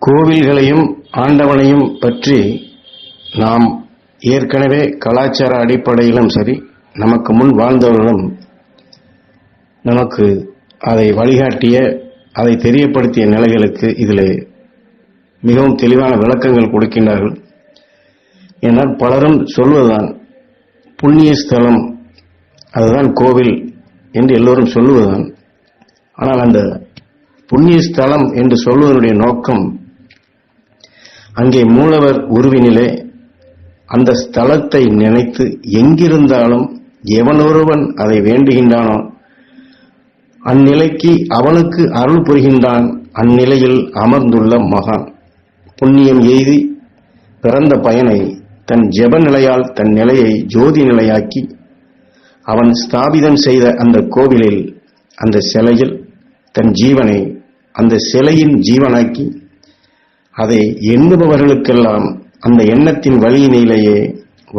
கோவில்களையும் ஆண்டவனையும் பற்றி நாம் ஏற்கனவே கலாச்சார அடிப்படையிலும் சரி, நமக்கு முன் வாழ்ந்தவர்களும் நமக்கு அதை வழிகாட்டிய, அதை தெரியப்படுத்திய நிலைகளுக்கு இதில் மிகவும் தெளிவான விளக்கங்கள் கொடுக்கின்றார்கள். ஏனால் பலரும் சொல்வதுதான் புண்ணிய ஸ்தலம், அதுதான் கோவில் என்று எல்லோரும் சொல்லுவதுதான். ஆனால் அந்த புண்ணிய ஸ்தலம் என்று சொல்வதனுடைய நோக்கம், அங்கே மூலவர் உருவினிலே அந்த ஸ்தலத்தை நினைத்து எங்கிருந்தாலும் எவனொருவன் அதை வேண்டுகின்றானோ அந்நிலைக்கு அவனுக்கு அருள் புரிகின்றான். அந்நிலையில் அமர்ந்துள்ள மகான் புண்ணியம் எய்தி பிறந்த பயனை தன் ஜெப நிலையால் தன் நிலையை ஜோதி நிலையாக்கி அவன் ஸ்தாபிதம் செய்த அந்த கோவிலில், அந்த சிலையில் தன் ஜீவனை அந்த சிலையின் ஜீவனாக்கி அதை எண்ணுபவர்களுக்கெல்லாம் அந்த எண்ணத்தின் வழியினிலேயே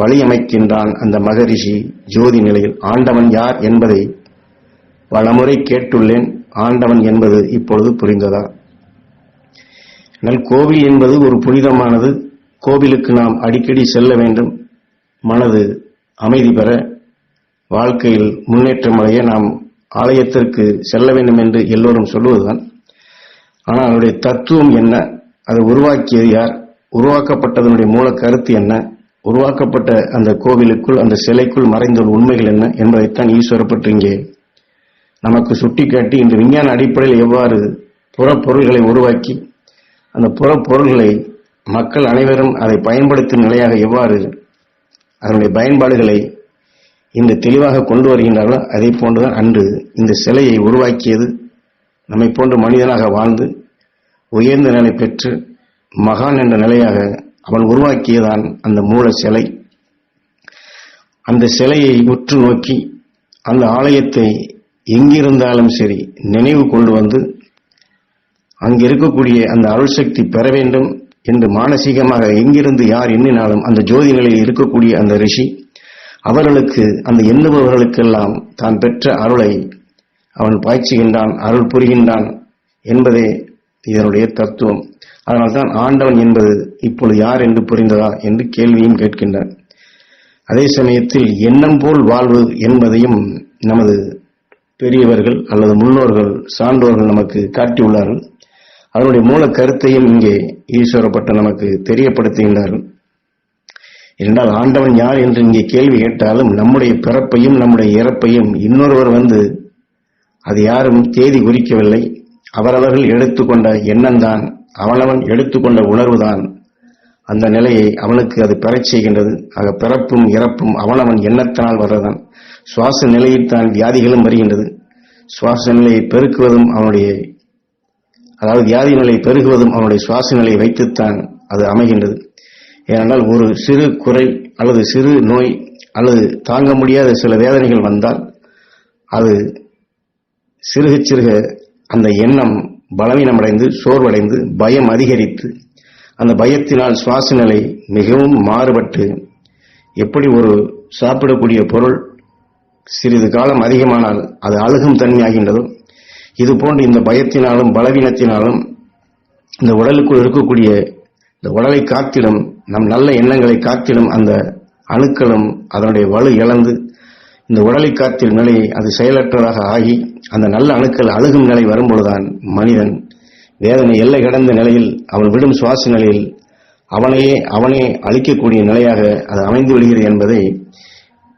வழியமைக்கின்றான் அந்த மகரிஷி ஜோதி நிலையில். ஆண்டவன் யார் என்பதை பலமுறை கேட்டுள்ளேன். ஆண்டவன் என்பது இப்பொழுது புரிந்ததா? ஆனால் கோவில் என்பது ஒரு புனிதமானது. கோவிலுக்கு நாம் அடிக்கடி செல்ல வேண்டும். மனது அமைதி பெற, வாழ்க்கையில் முன்னேற்றம் அடைய நாம் ஆலயத்திற்கு செல்ல வேண்டும் என்று எல்லோரும் சொல்லுவதுதான். ஆனால் அதனுடைய தத்துவம் என்ன? அதை உருவாக்கியது யார்? உருவாக்கப்பட்டதனுடைய மூல கருத்து என்ன? உருவாக்கப்பட்ட அந்த கோவிலுக்குள், அந்த சிலைக்குள் மறைந்துள்ள உண்மைகள் என்ன என்பதைத்தான் ஈஸ்வரப்பட்டு இங்கே நமக்கு சுட்டிக்காட்டி, இன்று விஞ்ஞான அடிப்படையில் எவ்வாறு புறப்பொருள்களை உருவாக்கி அந்த புறப்பொருள்களை மக்கள் அனைவரும் அதை பயன்படுத்தும் நிலையாக எவ்வாறு அதனுடைய பயன்பாடுகளை இன்று தெளிவாக கொண்டு வருகின்றார்களோ, அதை போன்றுதான் அன்று இந்த சிலையை உருவாக்கியது. நம்மை போன்று மனிதனாக வாழ்ந்து உயர்ந்த நிலை பெற்று மகான் என்ற நிலையாக அவன் உருவாக்கியதான் அந்த மூல சிலை. அந்த சிலையை உற்று நோக்கி அந்த ஆலயத்தை எங்கிருந்தாலும் சரி நினைவு கொண்டு வந்து அங்கு இருக்கக்கூடிய அந்த அருள் சக்தி பெற வேண்டும் என்று மானசீகமாக எங்கிருந்து யார் எண்ணினாலும் அந்த ஜோதி நிலையில் இருக்கக்கூடிய அந்த ரிஷி அவர்களுக்கு, அந்த எண்ணுபவர்களுக்கெல்லாம் தான் பெற்ற அருளை அவன் பாய்ச்சுகின்றான், அருள் புரிகின்றான் என்பதே இதனுடைய தத்துவம். அதனால்தான் ஆண்டவன் என்பது இப்பொழுது யார் என்று புரிந்ததா என்று கேள்வியும் கேட்கின்றான். அதே சமயத்தில் எண்ணம் போல் வாழ்வு என்பதையும் நமது பெரியவர்கள் அல்லது முன்னோர்கள், சான்றோர்கள் நமக்கு காட்டியுள்ளார்கள். அதனுடைய மூல கருத்தையும் இங்கே ஈஸ்வரப்பட்டு நமக்கு தெரியப்படுத்துகின்றார்கள். என்றால் ஆண்டவன் யார் என்று இங்கே கேள்வி கேட்டாலும் நம்முடைய பிறப்பையும் நம்முடைய இறப்பையும் இன்னொருவர் வந்து அது யாரும் தேதி குறிக்கவில்லை. அவரவர்கள் எடுத்துக்கொண்ட எண்ணம்தான், அவனவன் எடுத்துக்கொண்ட உணர்வுதான் அந்த நிலையை அவனுக்கு அது பெறச் செய்கின்றது. ஆக பிறப்பும் இறப்பும் அவனவன் எண்ணத்தினால் வர்றதான். சுவாச நிலையில் தான் வியாதிகளும் வருகின்றது. சுவாச நிலையை பெருக்குவதும் அவனுடைய, அதாவது வியாதி நிலை பெருகுவதும் அவனுடைய சுவாச நிலையை வைத்துத்தான் அது அமைகின்றது. ஏனென்றால் ஒரு சிறு குறை அல்லது சிறு நோய் அல்லது தாங்க முடியாத சில வேதனைகள் வந்தால் அது சிறுக சிறுக அந்த எண்ணம் பலவீனமடைந்து சோர்வடைந்து பயம் அதிகரித்து அந்த பயத்தினால் சுவாச நிலை மிகவும் மாறுபட்டு, எப்படி ஒரு சாப்பிடக்கூடிய பொருள் சிறிது காலம் அதிகமானால் அது அழுகும் தன்மையாகின்றதோ, இது போன்று இந்த பயத்தினாலும் பலவீனத்தினாலும் இந்த உடலுக்குள் இருக்கக்கூடிய, இந்த உடலை காத்திடும், நம் நல்ல எண்ணங்களை காத்திடும் அந்த அணுக்களும் அதனுடைய வலு இழந்து இந்த உடலை காத்திடும் நிலையை அது செயலற்றதாக ஆகி அந்த நல்ல அணுக்கள் அழுகும் நிலை வரும்பொழுதுதான் மனிதன் வேதனை எல்லை கடந்த நிலையில் அவன் விடும் சுவாச நிலையில் அவனே அழிக்கக்கூடிய நிலையாக அது அமைந்து விடுகிறது என்பதை,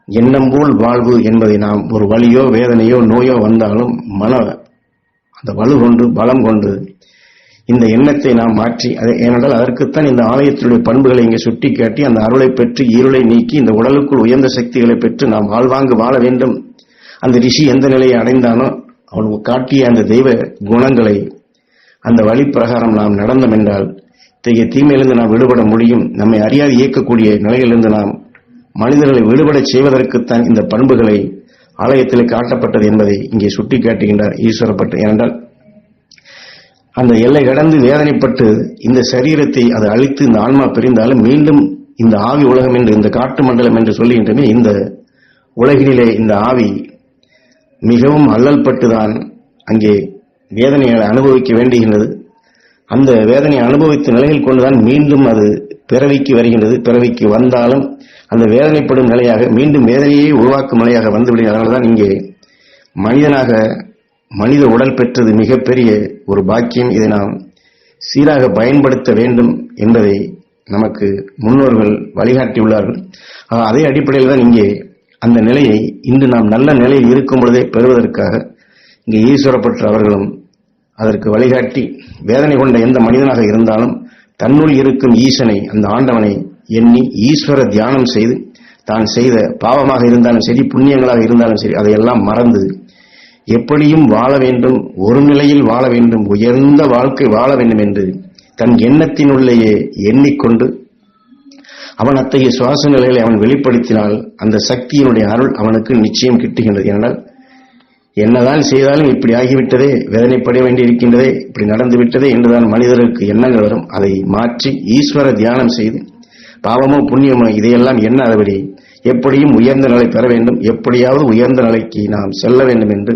எண்ணம் போல் வாழ்வு என்பதை நாம் ஒரு வலியோ வேதனையோ நோயோ வந்தாலும் அந்த வலு கொண்டு பலம் கொண்டு இந்த எண்ணத்தை நாம் மாற்றி, ஏனென்றால் அதற்குத்தான் இந்த ஆலயத்தினுடைய பண்புகளை இங்கே சுட்டி காட்டி அந்த அருளை பெற்று இருளை நீக்கி இந்த உடலுக்குள் உயர்ந்த சக்திகளை பெற்று நாம் வாழ்வாங்கு வாழ வேண்டும். அந்த ரிஷி எந்த நிலையை அடைந்தானோ அவன் காட்டிய அந்த தெய்வ குணங்களை அந்த வழி பிரகாரம் நாம் நடந்தோம் என்றால் இத்தகைய தீமையிலிருந்து நாம் விடுபட முடியும். நம்மை அறியாது இயக்கக்கூடிய நிலையிலிருந்து நாம் மனிதர்களை விடுபட செய்வதற்குத்தான் இந்த பண்புகளை ஆலயத்தில் காட்டப்பட்டது என்பதை இங்கே சுட்டி காட்டுகின்றார் ஈஸ்வரப்பட்டு. ஏனென்றால் அந்த எல்லை கடந்து வேதனைப்பட்டு இந்த சரீரத்தை அது அழித்து இந்த ஆன்மா பிரிந்தாலும் மீண்டும் இந்த ஆவி உலகம் என்று, இந்த காட்டு மண்டலம் என்று சொல்லுகின்றமே, இந்த உலகினிலே இந்த ஆவி மிகவும் அல்லல் பட்டுதான் அங்கே வேதனைகளை அனுபவிக்க வேண்டுகின்றது. அந்த வேதனை அனுபவித்த நிலையில் கொண்டுதான் மீண்டும் அது பிறவிக்கு வருகின்றது. பிறவிக்கு வந்தாலும் அந்த வேதனைப்படும் நிலையாக மீண்டும் வேதனையை உருவாக்கும் நிலையாக வந்துவிடுகிறது. அதனால்தான் இங்கே மனிதனாக மனித உடல் பெற்றது மிகப்பெரிய ஒரு பாக்கியம். இதை நாம் சீராக பயன்படுத்த வேண்டும் என்பதை நமக்கு முன்னோர்கள் வழிகாட்டியுள்ளார்கள். அதே அடிப்படையில் தான் இங்கே அந்த நிலையை இன்று நாம் நல்ல நிலையில் இருக்கும் பொழுதே பெறுவதற்காக இங்கே ஈஸ்வரப்பற்ற அவர்களும் அதற்கு வழிகாட்டி வேதனை கொண்ட எந்த மனிதனாக இருந்தாலும் தன்னுள் இருக்கும் ஈசனை, அந்த ஆண்டவனை எண்ணி ஈஸ்வர தியானம் செய்து தான் செய்த பாவமாக இருந்தாலும் சரி, புண்ணியங்களாக இருந்தாலும் சரி, அதையெல்லாம் மறந்து எப்படியும் வாழ வேண்டும், ஒரு நிலையில் வாழ வேண்டும், உயர்ந்த வாழ்க்கை வாழ வேண்டும் என்று தன் எண்ணத்தினுள்ளேயே எண்ணிக்கொண்டு அவன் அத்தகைய சுவாச நிலைகளை அவன் வெளிப்படுத்தினால் அந்த சக்தியினுடைய அருள் அவனுக்கு நிச்சயம் கிட்டுகின்றது. ஏனென்றால் என்னதான் செய்தாலும் இப்படி ஆகிவிட்டதே, வேதனைப்பட வேண்டியிருக்கின்றதே, இப்படி நடந்துவிட்டதே என்றுதான் மனிதருக்கு எண்ணங்கள் வரும். அதை மாற்றி ஈஸ்வர தியானம் செய்து பாவமோ புண்ணியமோ இதையெல்லாம் எண்ணாதபடி எப்படியும் உயர்ந்த நிலை பெற வேண்டும், எப்படியாவது உயர்ந்த நிலைக்கு நாம் செல்ல வேண்டும் என்று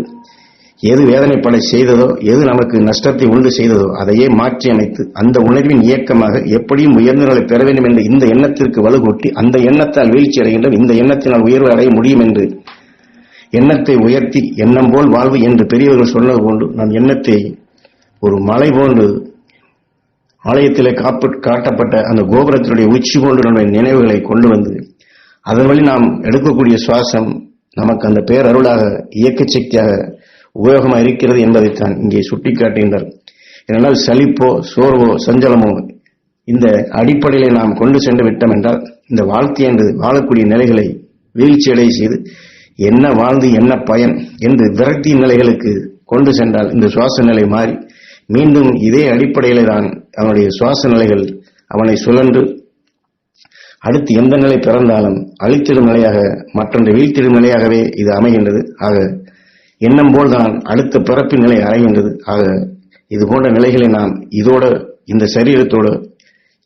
எது வேதனைப்பட செய்ததோ, எது நமக்கு நஷ்டத்தை உண்டு செய்ததோ அதையே மாற்றி அமைத்து அந்த உணர்வின் இயக்கமாக எப்படியும் உயர்ந்த நிலை பெற வேண்டும் என்று இந்த எண்ணத்திற்கு வலுகூட்டி அந்த எண்ணத்தால் வீழ்ச்சி அடைகின்றோம். இந்த எண்ணத்தினால் உயர்வு அடைய முடியும் என்று எண்ணத்தை உயர்த்தி எண்ணம் போல் வாழ்வு என்று பெரியவர்கள் சொன்னது போன்று நாம் எண்ணத்தை ஒரு மலை போன்று ஆலயத்திலே காட்டப்பட்ட அந்த கோபுரத்தினுடைய உச்சி போன்று நம்முடைய நினைவுகளை கொண்டு வந்து அதன் வழி நாம் எடுக்கக்கூடிய சுவாசம் நமக்கு அந்த பேரருளாக இயக்க சக்தியாக உபயோகமாக இருக்கிறது என்பதைத்தான் இங்கே சுட்டிக்காட்டுகின்றார். ஏனென்றால் சலிப்போ சோர்வோ சஞ்சலமோ இந்த அடிப்படையிலே நாம் கொண்டு சென்று விட்டோம் என்றால் இந்த வாழ்க்கை என்று வாழக்கூடிய நிலைகளை வீழ்ச்சியடை செய்து என்ன வாழ்ந்து என்ன பயன் என்று விரக்தி நிலைகளுக்கு கொண்டு சென்றால் இந்த சுவாச நிலை மாறி மீண்டும் இதே அடிப்படையிலே தான் அவனுடைய சுவாச நிலைகள் அவனை சுழன்று அடுத்து எந்த நிலை பிறந்தாலும் அழித்திடும் நிலையாக மற்றொன்று வீழ்த்திடும் நிலையாகவே இது அமைகின்றது. ஆக எண்ணம் போல்தான் அடுத்த பிறப்பின் நிலை அடைகின்றது. ஆக இது போன்ற நிலைகளை நாம் இதோட இந்த சரீரத்தோடு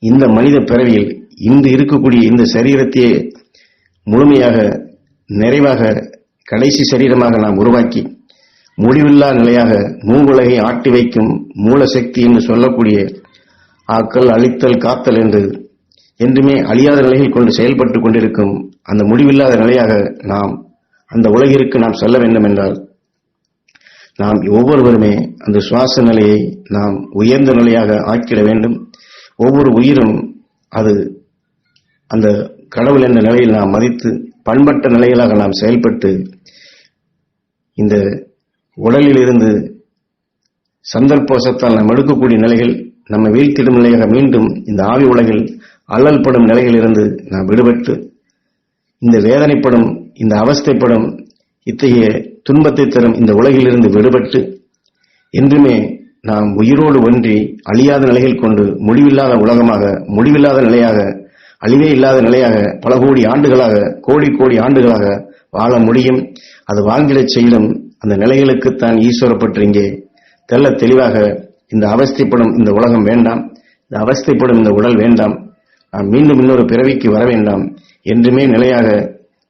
இந்த மனித பிறவியில் இன்று இருக்கக்கூடிய இந்த சரீரத்தையே முழுமையாக நிறைவாக கடைசி சரீரமாக நாம் உருவாக்கி முடிவில்லா நிலையாக மூவுலகை ஆட்டி வைக்கும் மூலசக்தி என்று சொல்லக்கூடிய ஆக்கல் அழித்தல் காத்தல் என்று என்றுமே அழியாத நிலையில் கொண்டு செயல்பட்டுக் கொண்டிருக்கும் அந்த முடிவில்லாத நிலையாக நாம் அந்த உலகிற்கு நாம் செல்ல வேண்டும் என்றால் நாம் ஒவ்வொருவருமே அந்த சுவாச நிலையை நாம் உயர்ந்த நிலையாக ஆக்கிட வேண்டும். ஒவ்வொரு உயிரும் அது அந்த கடவுள் என்ற நிலையில் நாம் மதித்து பண்பட்ட நிலைகளாக நாம் செயல்பட்டு இந்த உடலில் இருந்து சந்தர்ப்பவசத்தால் நாம் எடுக்கக்கூடிய நிலைகள் நம்ம வீழ்த்திடும் நிலையாக மீண்டும் இந்த ஆவி உலகில் அல்லல்படும் நிலைகளிலிருந்து நாம் விடுபட்டு இந்த வேதனைப்படும் இந்த அவஸ்தைப்படும் இத்தகைய துன்பத்தை தரும் இந்த உலகிலிருந்து விடுபட்டு என்றுமே நாம் உயிரோடு ஒன்றி அழியாத நிலையில் கொண்டு முடிவில்லாத உலகமாக முடிவில்லாத நிலையாக அழிவே இல்லாத நிலையாக பல கோடி ஆண்டுகளாக கோடி கோடி ஆண்டுகளாக வாழ முடியும். அது வாழ்ந்திடச் செய்யும் அந்த நிலைகளுக்குத்தான் ஈஸ்வரப்பட்டு இங்கே தெல்ல தெளிவாக இந்த அவஸ்தைப்படும் இந்த உலகம் வேண்டாம், இந்த அவஸ்தைப்படும் இந்த உடல் வேண்டாம், நாம் மீண்டும் இன்னொரு பிறவிக்கு வர வேண்டாம், என்றுமே நிலையாக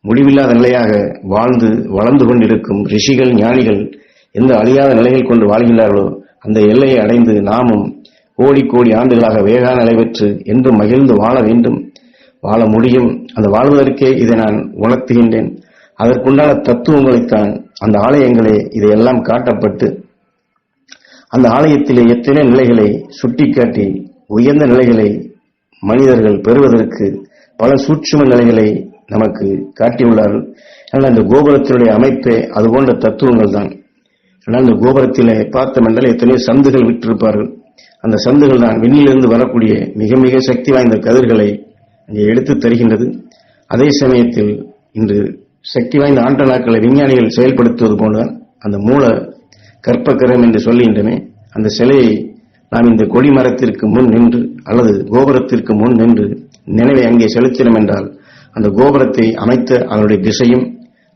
முடிவில்லாத நிலையாக வாழ்ந்து வளர்ந்து கொண்டிருக்கும் ரிஷிகள் ஞானிகள் எந்த அழியாத நிலைகள் கொண்டு வாழ்கிறார்களோ அந்த எல்லையை அடைந்து நாமும் கோடி கோடி ஆண்டுகளாக வேகா நிலை பெற்று என்று மகிழ்ந்து வாழ வேண்டும், வாழ முடியும். அந்த வாழ்வதற்கே இதை நான் உணர்த்துகின்றேன். அதற்குண்டான தத்துவங்களைத்தான் அந்த ஆலயங்களே இதையெல்லாம் காட்டப்பட்டு அந்த ஆலயத்திலே எத்தனை நிலைகளை சுட்டிக்காட்டி உயர்ந்த நிலைகளை மனிதர்கள் பெறுவதற்கு பல சூட்சும நிலைகளை நமக்கு காட்டியுள்ளார்கள். ஆனால் இந்த கோபுரத்தினுடைய அமைப்பே அதுபோன்ற தத்துவங்கள் தான். ஆனால் இந்த கோபுரத்திலே பார்த்தோம் என்றால் எத்தனையோ சந்துகள் விட்டிருப்பார்கள். அந்த சந்துகள் தான் விண்ணிலிருந்து வரக்கூடிய மிக மிக சக்தி வாய்ந்த கதிர்களை அங்கே எடுத்து தருகின்றது. அதே சமயத்தில் இன்று சக்தி வாய்ந்த ஆண்டனாக்களை விஞ்ஞானிகள் செயல்படுத்துவது போன்ற அந்த மூல கற்பக்கரம் என்று சொல்லுகின்றமே அந்த சிலையை நாம் இந்த கொடிமரத்திற்கு முன் நின்று அல்லது கோபுரத்திற்கு முன் நின்று நினைவை அங்கே செலுத்தினோம் என்றால் அந்த கோபுரத்தை அமைத்த அதனுடைய திசையும்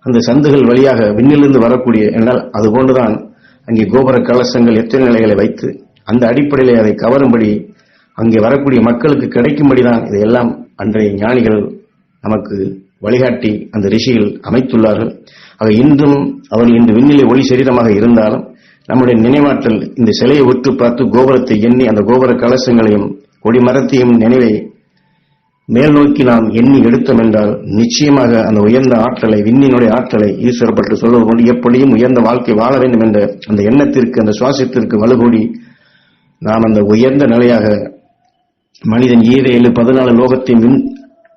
அந்த சந்துகள் வழியாக விண்ணிலிருந்து வரக்கூடிய என்றால் அதுபோன்றுதான் அங்கே கோபுர கலசங்கள் எத்தனை நிலைகளை வைத்து அந்த அடிப்படையிலே அதை கவரும்படி அங்கே வரக்கூடிய மக்களுக்கு கிடைக்கும்படிதான் இதையெல்லாம் அன்றைய ஞானிகள் நமக்கு வழிகாட்டி அந்த ரிஷிகள் அமைத்துள்ளார்கள். ஆக இன்றும் அவர்கள் இன்று விண்ணிலே ஒளி சரீரமாக இருந்தாலும் நம்முடைய நினைவாற்றல் இந்த சிலையை உற்று பார்த்து கோபுரத்தை எண்ணி அந்த கோபுர கலசங்களையும் கொடிமரத்தையும் நினைவை மேல் நோக்கி நாம் எண்ணி எடுத்தோம் என்றால் நிச்சயமாக அந்த உயர்ந்த ஆற்றலை, விண்ணினுடைய ஆற்றலை ஈஸ்வரப்பட்டு சொல்வது கொண்டு எப்படியும் உயர்ந்த வாழ்க்கை வாழ வேண்டும் என்ற அந்த எண்ணத்திற்கு, அந்த சுவாசத்திற்கு வலுகூடி நாம் அந்த உயர்ந்த நிலையாக மனிதன் 7 லோகத்தையும்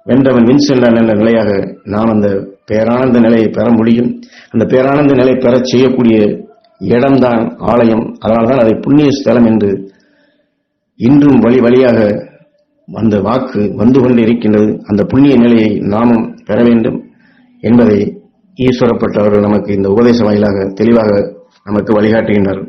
வென்றவன் வின் சென்றான் என்ற நிலையாக நாம் அந்த பேரானந்த நிலையை பெற முடியும். அந்த பேரானந்த நிலை பெற செய்யக்கூடிய இடம்தான் ஆலயம். அதனால்தான் அதை புண்ணிய ஸ்தலம் என்று இன்றும் வழி வழியாக அந்த வாக்கு வந்து கொண்டு இருக்கின்றது. அந்த புண்ணிய நிலையை நாமும் பெற வேண்டும் என்பதை ஈஸ்வரப்பட்டவர்கள் நமக்கு இந்த உபதேச வாயிலாக தெளிவாக நமக்கு வழிகாட்டுகின்றனர்.